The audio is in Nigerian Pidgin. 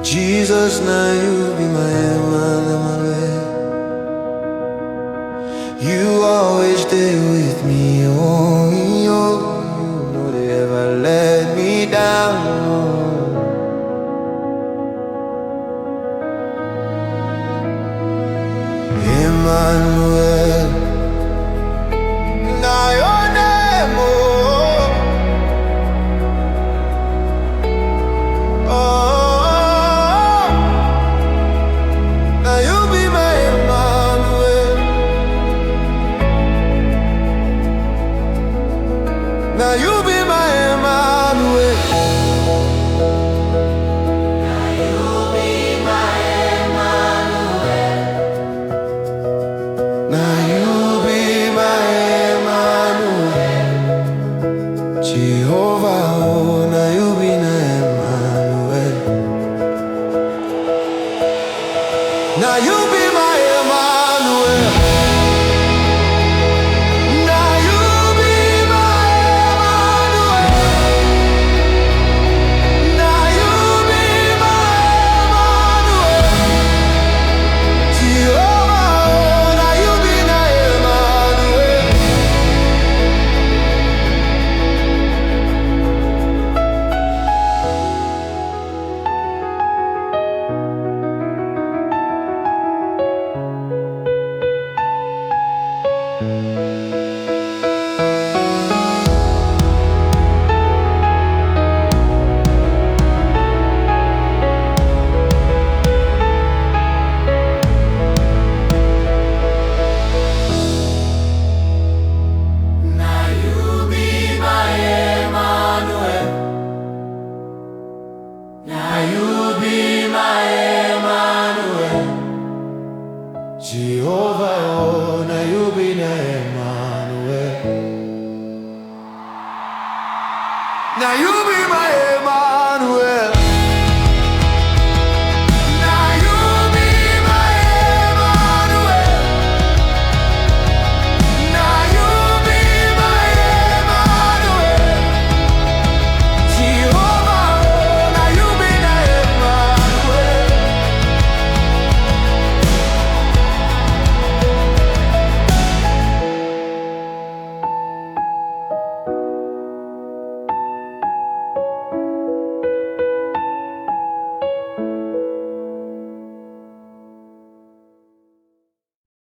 Jesus, now you be my Emmanuel. You always stay with me, oh, you know they ever let me down. Emmanuel, now your name, oh, now you be my Emmanuel. Now you be my Emmanuel. Now you be my Emmanuel. Now you be my Emmanuel. Jehovah, oh, now you be my Emmanuel. Now you